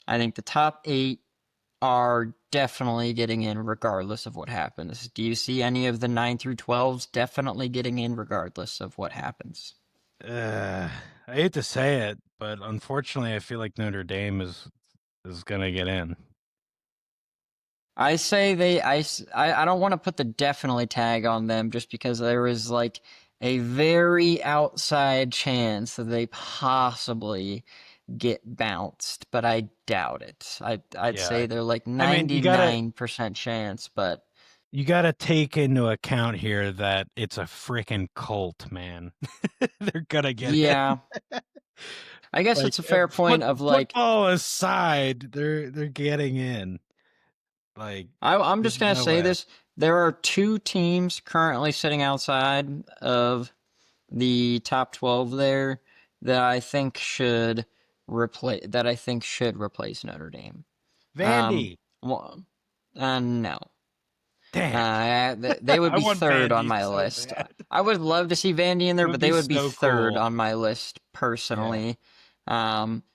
I think the top 8 are definitely getting in regardless of what happens. Do you see any of the 9 through 12s definitely getting in regardless of what happens? Uh, I hate to say it, but unfortunately, I feel like Notre Dame is gonna get in. I say I don't want to put the definitely tag on them just because there is like a very outside chance that they possibly get bounced, but I doubt it. I'd Yeah, say they're like I mean, you gotta 99% chance, but you gotta take into account here that it's a freaking cult, man. They're gonna get in. yeah, I guess Like it's a fair point of like football aside, they're getting in. Like, I'm there's just gonna no say way. this. There are two teams currently sitting outside of the top 12 there that I think should replace Notre Dame. Um, Vandy, well, no. damn. They would I be want third on Vandy my so list. bad. I would love to see Vandy in It there, would but they be would be so third cool. on my list Yeah. personally.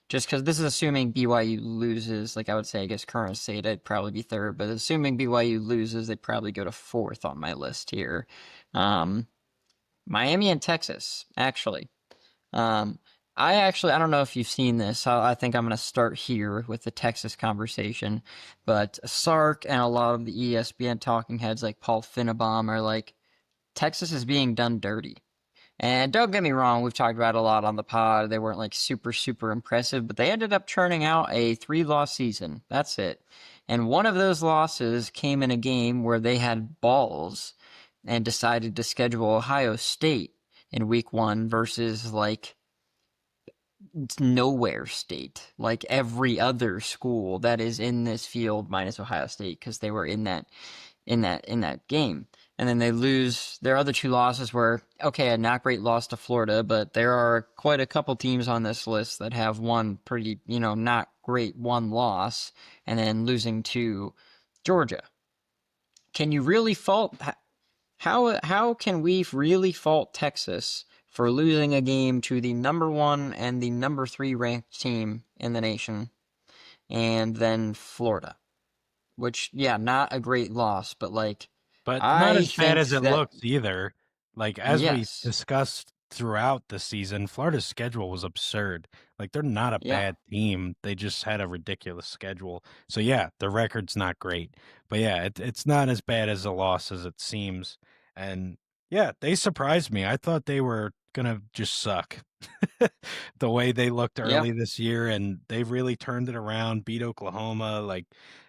Just because this is assuming BYU loses. Like I would say, I guess current state, I'd probably be third, but assuming BYU loses, they'd probably go to fourth on my list here. Um, Miami and Texas, actually. Um, I don't know if you've seen this. I think I'm going to start here with the Texas conversation. But Sark and a lot of the ESPN talking heads like Paul Finebaum are like, Texas is being done dirty. And don't get me wrong, we've talked about it a lot on the pod. They weren't like super, super impressive, but they ended up churning out a 3-loss season. That's it. And one of those losses came in a game where they had balls and decided to schedule Ohio State in week 1 versus like nowhere state, like every other school that is in this field minus Ohio State, because they were in that game. And then they lose. Their other two losses were okay, a not great loss to Florida, but there are quite a couple teams on this list that have one pretty, not great one loss, and then losing to Georgia. Can you really fault how can we really fault Texas for losing a game to the number 1 and the number 3 ranked team in the nation, and then Florida? Which, yeah, not a great loss, but like But not I as bad as think it that looks either. Like, as we yes. discussed throughout the season, Florida's schedule was absurd. Like they're not a Yeah. bad team. They just had a ridiculous schedule. So yeah, the record's not great. But yeah, it's not as bad as a loss as it seems. And yeah, they surprised me. I thought they were gonna just suck. The way they looked Yeah. early this year, and they've really turned it around, beat Oklahoma, like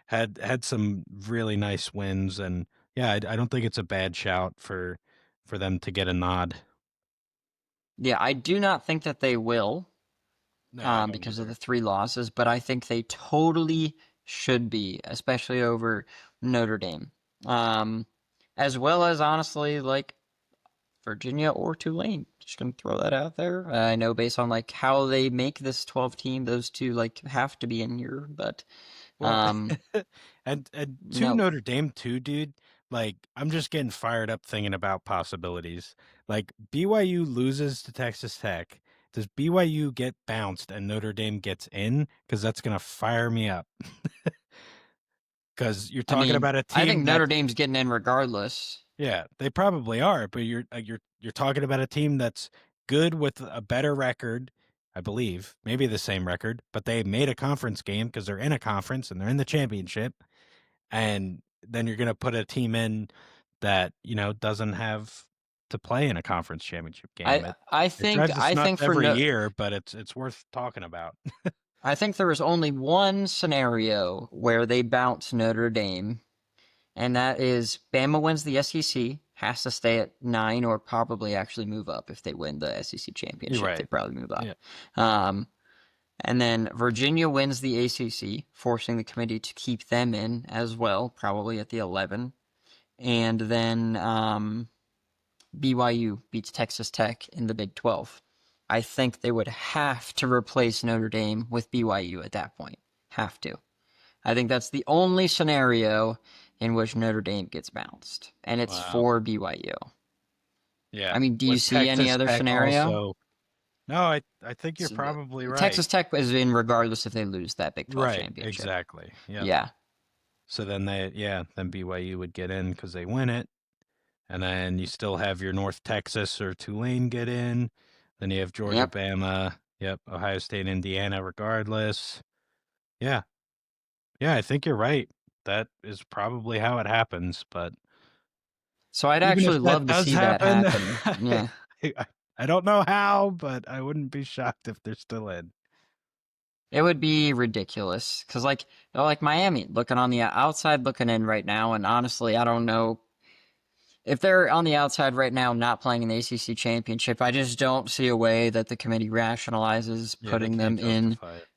had some really nice wins. And yeah, I don't think it's a bad shout for them to get a nod. Yeah, I do not think that they will, No, I don't because of the either. 3 losses, but I think they totally should be, especially over Notre Dame. Um, as well as honestly, like Virginia or Tulane. Just gonna throw that out there. I know based on like how they make this 12 team, those two like have to be in here, but Well, um, and to no. Notre Dame too, dude. Like I'm just getting fired up thinking about possibilities. Like BYU loses to Texas Tech. Does BYU get bounced and Notre Dame gets in? Because that's gonna fire me up. Because you're I talking mean, about a I think team Notre that's Dame's getting in regardless. yeah, they probably are, but you're talking about a team that's good with a better record, I believe, maybe the same record, but they made a conference game because they're in a conference and they're in the championship. And then you're going to put a team in that doesn't have to play in a conference championship game. I It think drives us I nuts think for every no year, but it's worth talking about. I think there is only one scenario where they bounce Notre Dame, and that is Bama wins the SEC, has to stay at 9 or probably actually move up if they win the SEC You're championship. They right. probably move up. Yeah. Um, and then Virginia wins the ACC, forcing the committee to keep them in as well, probably at the 11. And then BYU beats Texas Tech in the Big 12. I think they would have to replace Notre Dame with BYU at that point. Have to. I think that's the only scenario in which Notre Dame gets bounced, and it's Wow. for BYU. Yeah. I mean, do you With see any Texas other Tech scenario? also. No, I think you're So probably right. Texas Tech is in regardless if they lose that Big 12 Right. championship. Exactly. Yep. Yeah. So then then BYU would get in because they win it. And then you still have your North Texas or Tulane get in. Then you have Georgia, Yep. Bama, yep, Ohio State, Indiana, regardless. Yeah. Yeah, I think you're right. That is probably how it happens. But So I'd even if actually that love to does see that happen, happen. Yeah. I don't know how, but I wouldn't be shocked if they're still in. It would be ridiculous because, like Miami, looking on the outside, looking in right now, and honestly, I don't know if they're on the outside right now, not playing in the ACC championship. I just don't see a way that the committee rationalizes Yeah, they putting them can't in justify it.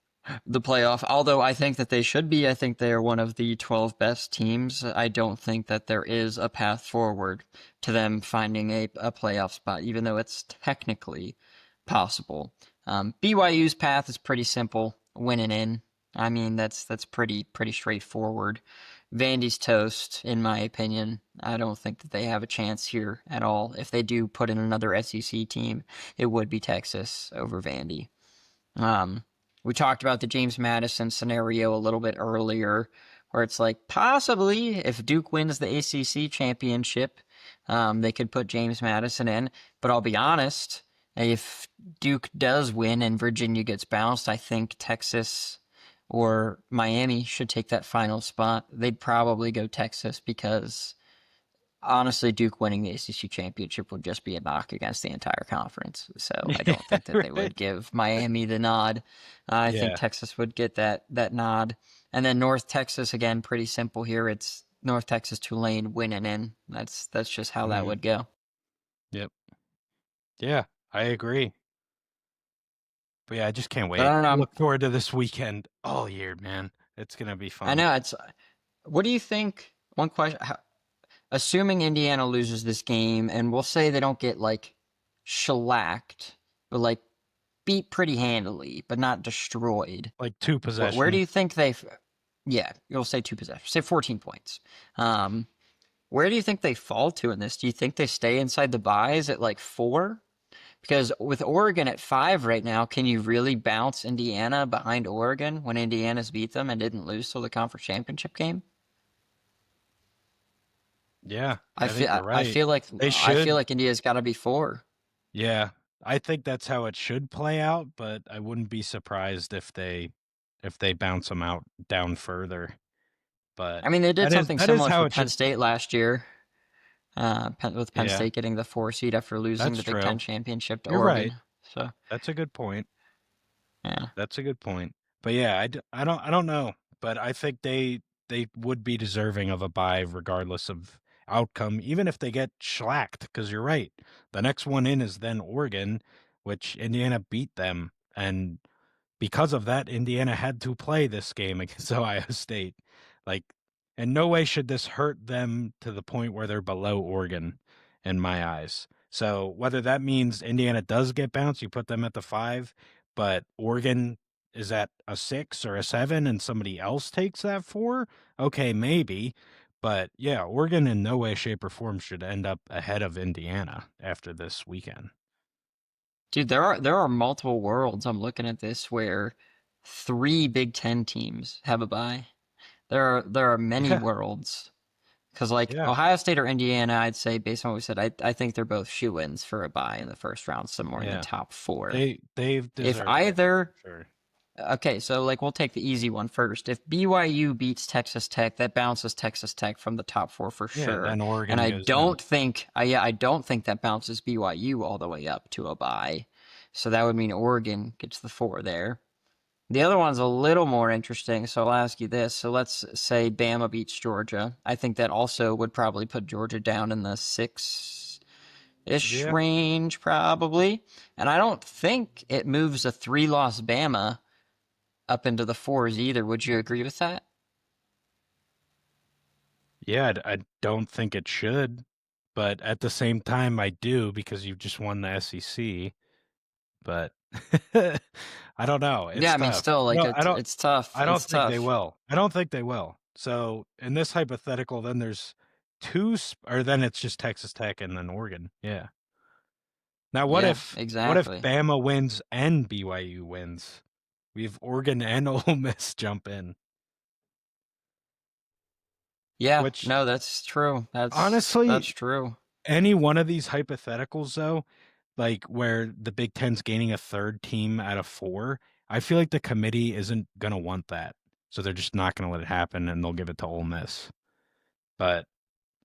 the playoff. Although I think that they should be. I think they are one of the 12 best teams. I don't think that there is a path forward to them finding a playoff spot, even though it's technically possible. BYU's path is pretty simple, winning in. I mean, that's pretty straightforward. Vandy's toast, in my opinion. I don't think that they have a chance here at all. If they do put in another SEC team, it would be Texas over Vandy. Um, we talked about the James Madison scenario a little bit earlier, where it's like possibly if Duke wins the ACC championship, they could put James Madison in. But I'll be honest, if Duke does win and Virginia gets bounced, I think Texas or Miami should take that final spot. They'd probably go Texas because honestly, Duke winning the ACC championship would just be a knock against the entire conference. So I Yeah, don't think that they right. would give Miami the nod. I think Yeah. Texas would get that nod. And then North Texas again, pretty simple here. It's North Texas Tulane winning in. That's just how that Mm, would go. yep. Yeah, I agree. But yeah, I just can't But I wait. don't I know. look forward to this weekend all year, man. It's gonna be I fun. know it's. What do you think? One question. Assuming Indiana loses this game, and we'll say they don't get like shellacked, but like beat pretty handily, but not destroyed. Like two Where do possessions. you think they? Yeah, you'll say 2 possessions. Say 14 points. Um, where do you think they fall to in this? Do you think they stay inside the buys at like 4? Because with Oregon at 5 right now, can you really bounce Indiana behind Oregon when Indiana's beat them and didn't lose till the conference championship game? Yeah, I I think feel you're I right. feel like They I feel should. like India's got to be 4. Yeah. I think that's how it should play out, but I wouldn't be surprised if they bounce them out down further. But I mean, they did something that is similar how for it Penn should. State last year, with Penn Yeah, State getting the 4 seed after losing that's the Big Ten true. championship to You're right. Oregon. So, That's a good point. yeah. That's a good point. But yeah, I don't know, but I think they would be deserving of a bye regardless of outcome, even if they get shellacked. Because you're right, the next one in is then Oregon, which Indiana beat them, and because of that, Indiana had to play this game against Ohio State. Like, in no way should this hurt them to the point where they're below Oregon, in my eyes. So whether that means Indiana does get bounced, you put them at the 5, but Oregon is at a 6 or a 7, and somebody else takes that 4. Okay, maybe. But yeah, Oregon in no way, shape, or form should end up ahead of Indiana after this weekend. Dude, there are multiple worlds. I'm looking at this where 3 Big Ten teams have a bye. There are many Yeah, worlds. Because like yeah, Ohio State or Indiana, I'd say based on what we said, I think they're both shoe-ins for a bye in the first round, somewhere in the yeah. top four. They've If deserved it either, for sure. okay, so like we'll take the easy one first. If BYU beats Texas Tech, that bounces Texas Tech from the top four for Yeah, sure. then And Oregon I goes in. don't think, I don't think that bounces BYU all the way up to a bye. So that would mean Oregon gets the 4 there. The other one's a little more interesting, so I'll ask you this. So let's say Bama beats Georgia. I think that also would probably put Georgia down in the 6-ish Yeah, range, probably. And I don't think it moves a 3-loss Bama up into the 4s either. Would you agree with that? yeah. I don't think it should, but at the same time, I do because you've just won the SEC. But I don't know. It's Yeah, I mean, tough. still, like it's tough. I don't It's think they tough. will. I don't think they will. So in this hypothetical, then there's or then it's just Texas Tech and then Oregon. Yeah. Now, Yeah, what if exactly. Bama wins and BYU wins? We have Oregon and Ole Miss jump in, Yeah, which no, that's true. That's honestly, true. any one of these hypotheticals, though, like where the Big Ten's gaining a third team out of 4, I feel like the committee isn't gonna want that, so they're just not gonna let it happen, and they'll give it to Ole Miss. But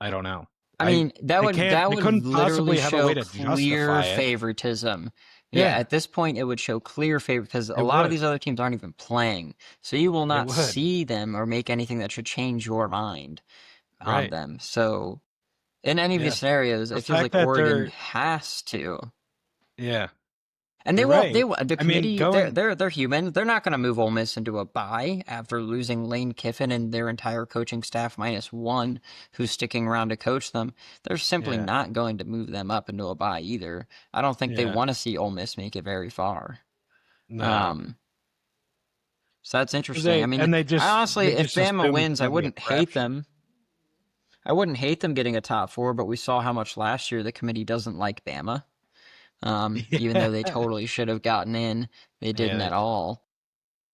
I don't know. I mean, that They would can't. that They would couldn't literally possibly have a show way to clear justify it. favoritism. Yeah, Yeah, at this point, it would show clear favor because a it lot of would. these other teams aren't even playing, so you will It not would. see them or make anything that should change your mind on Right. them. So, in any of these Yeah. scenarios, The it feels fact like that Oregon they're. has to. Yeah. And they You're won't. right. The I mean, committee, they're going. they're they're human. They're not going to move Ole Miss into a bye after losing Lane Kiffin and their entire coaching staff minus one, who's sticking around to coach them. They're simply Yeah. not going to move them up into a bye either. I don't think they Yeah. want to see Ole Miss make it very far. No. Um, so that's interesting. I mean, I They honestly, if just Bama assume it's wins, I gonna be a wouldn't hate crapshoot. them. I wouldn't hate them getting a top four, but we saw how much last year the committee doesn't like Bama. Even Yeah. though they totally should have gotten in, they Yeah. didn't at all.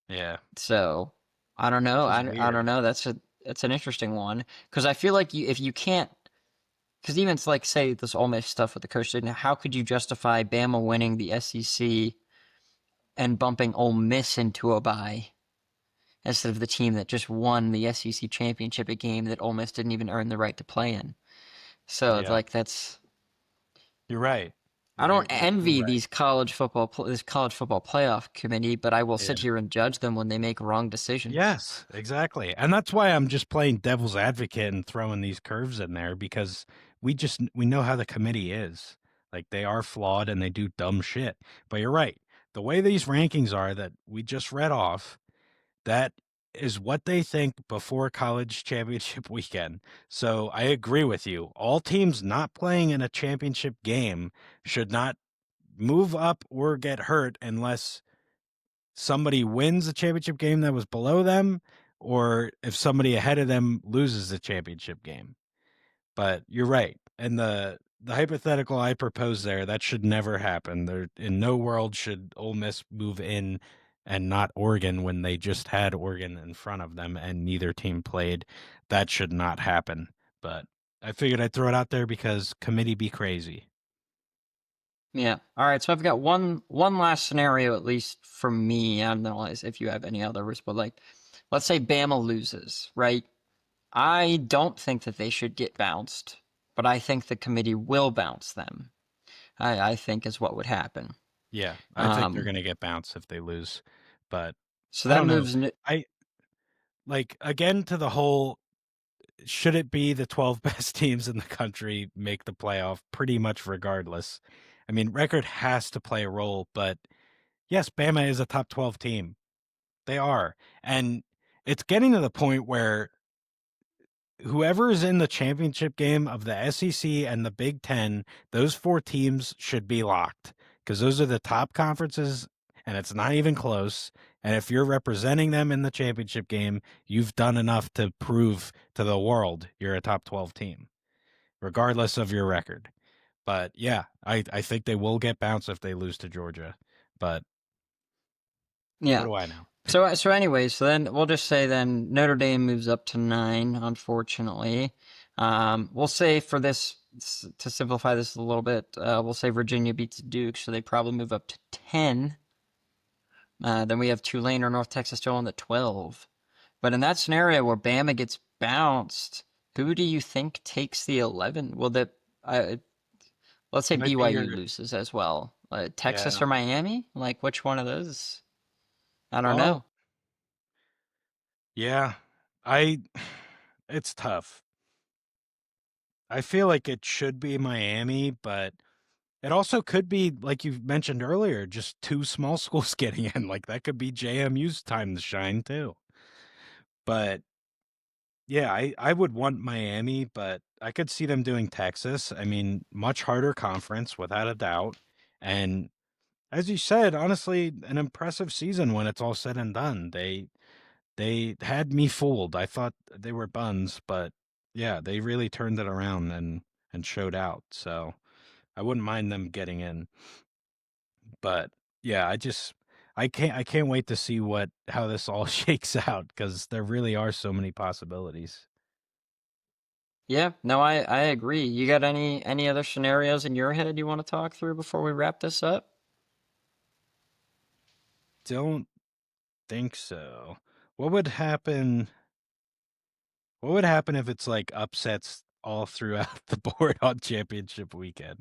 Yeah. So I don't know. Which is I weird. don't know. That's an interesting one because I feel like if you can't, because even it's like say this Ole Miss stuff with the coach didn't. How could you justify Bama winning the SEC and bumping Ole Miss into a bye instead of the team that just won the SEC championship, a game that Ole Miss didn't even earn the right to play in? So it's Yeah. like that's. You're right. I don't You're envy right. these this college football playoff committee, but I will sit Yeah. here and judge them when they make wrong decisions. Yes, exactly. And that's why I'm just playing devil's advocate and throwing these curves in there because we know how the committee is. Like they are flawed and they do dumb shit. But you're right. The way these rankings are that we just read off, that is what they think before college championship weekend. So I agree with you. All teams not playing in a championship game should not move up or get hurt unless somebody wins a championship game that was below them or if somebody ahead of them loses the championship game. But you're right. And the hypothetical I propose there, that should never happen. There in no world should Ole Miss move in and not Oregon when they just had Oregon in front of them and neither team played. That should not happen. But I figured I'd throw it out there because committee be crazy. Yeah. All right. So I've got one last scenario, at least from me. I don't know if you have any others, but like, let's say Bama loses, right? I don't think that they should get bounced, but I think the committee will bounce them. I think is what would happen. Yeah, I think they're Um, gonna get bounced if they lose, but so I that don't know. moves. I like again to the whole should it be the 12 best teams in the country make the playoff pretty much regardless. I mean, record has to play a role, but yes, Bama is a top 12 team. They are. And it's getting to the point where whoever is in the championship game of the SEC and the Big Ten, those four teams should be locked because those are the top conferences and it's not even close. And if you're representing them in the championship game, you've done enough to prove to the world you're a top 12 team, regardless of your record. But yeah, I think they will get bounced if they lose to Georgia. But what Yeah. do I know? So anyway, so then we'll just say then Notre Dame moves up to 9, unfortunately. We'll say for this to simplify this a little bit, we'll say Virginia beats Duke, so they probably move up to 10. Then we have Tulane or North Texas still on the 12. But in that scenario where Bama gets bounced, who do you think takes the 11? Well, let's say Might be your BYU loses as well. Texas yeah. or Miami? Like which one of those? I don't Well, know. yeah. I it's tough. I feel like it should be Miami, but it also could be, like you mentioned earlier, just two small schools getting in. Like that could be JMU's time to shine too. But yeah, I would want Miami, but I could see them doing Texas. I mean, much harder conference without a doubt. And as you said, honestly, an impressive season when it's all said and done. They had me fooled. I thought they were buns, but yeah, they really turned it around and showed out. So I wouldn't mind them getting in. But yeah, I can't wait to see what how this all shakes out because there really are so many possibilities. Yeah, no, I agree. You got any other scenarios in your head you want to talk through before we wrap this up? Don't think so. What would happen? What would happen if it's like upsets all throughout the board on championship weekend?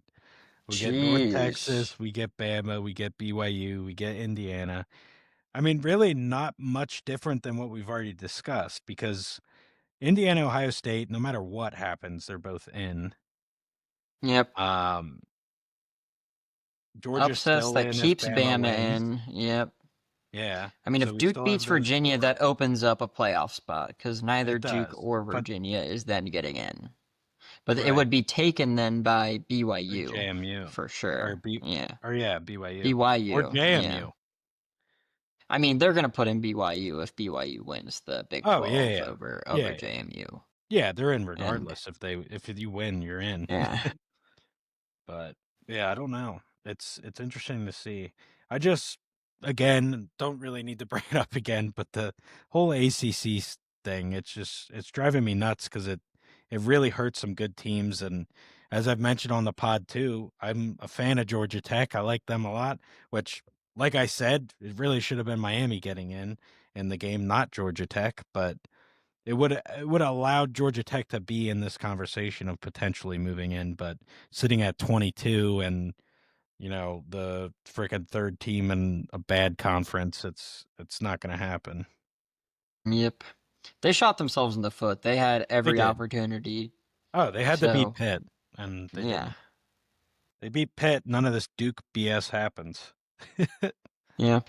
We get North Jeez. Texas, we get Bama, we get BYU, we get Indiana. I mean, really not much different than what we've already discussed because Indiana, Ohio State, no matter what happens, they're both in. Yep. Um, Georgia's Upsets still that in if keeps Bama Bama wins. in. Yep. Yeah, I mean, so if we Duke still beats have those Virginia, four. that opens up a playoff spot because neither It Duke does, or but Virginia is then getting in. But it right, would be taken then by or BYU JMU, for or sure. Yeah. or yeah, BYU, or BYU. Yeah. JMU. I mean, they're gonna put in BYU if BYU wins the Big Oh yeah, 12 yeah, over yeah, JMU. yeah. They're in And regardless. If you win, you're in. yeah. But yeah, I don't know. It's interesting to see. I just again don't really need to bring it up again, but the whole ACC thing, it's driving me nuts because it really hurts some good teams. And as I've mentioned on the pod too, I'm a fan of Georgia Tech. I like them a lot. Which, like I said, it really should have been Miami getting in the game, not Georgia Tech. But it would allow Georgia Tech to be in this conversation of potentially moving in, but sitting at 22 and the freaking third team in a bad conference, it's not going to happen. Yep. They shot themselves in the foot. They had They every did. opportunity. Oh, they had to beat So, Pitt, and they yeah. didn't. They beat Pitt. None of this Duke BS happens. Yeah.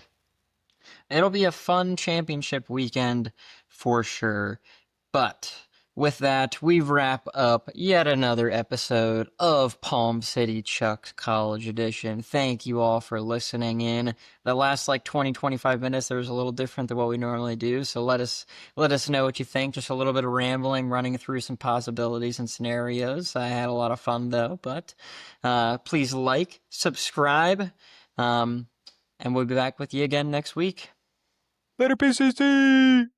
It'll be a fun championship weekend for sure. But with that, we wrap up yet another episode of Palm City Chuck's College Edition. Thank you all for listening in. The last like 20-25 minutes there was a little different than what we normally do, so let us know what you think. Just a little bit of rambling, running through some possibilities and scenarios. I had a lot of fun though, but please like, subscribe, um, and we'll be back with you again next week. Better PCC.